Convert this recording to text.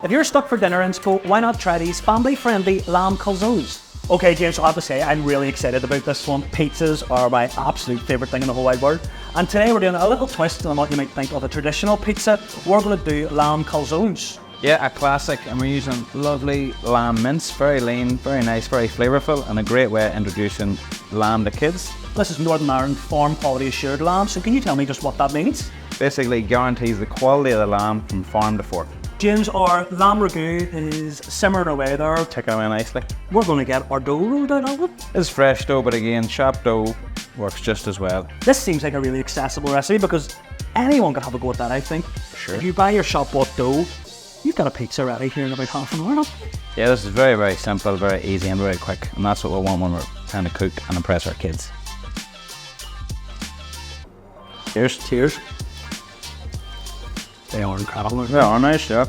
If you're stuck for dinner inspo, why not try these family-friendly lamb calzones? Okay, James, I have to say, I'm really excited about this one. Pizzas are my absolute favourite thing in the whole wide world. And today we're doing a little twist on what you might think of a traditional pizza. We're going to do lamb calzones. Yeah, a classic, and we're using lovely lamb mince, very lean, very nice, very flavourful, and a great way of introducing lamb to kids. This is Northern Ireland farm quality assured lamb, so can you tell me just what that means? Basically guarantees the quality of the lamb from farm to fork. James, our lamb ragu is simmering away there. Ticking away nicely. We're going to get our dough rolled out of it. It's fresh dough, but again, sharp dough works just as well. This seems like a really accessible recipe because anyone can have a go at that, I think. Sure. If you buy your shop bought dough, you've got a pizza ready here in about half an hour. Not? Yeah, this is very, very simple, very easy and very quick. And that's what we want when we're trying to cook and impress our kids. Cheers. Cheers. They are incredible. They are nice, yeah.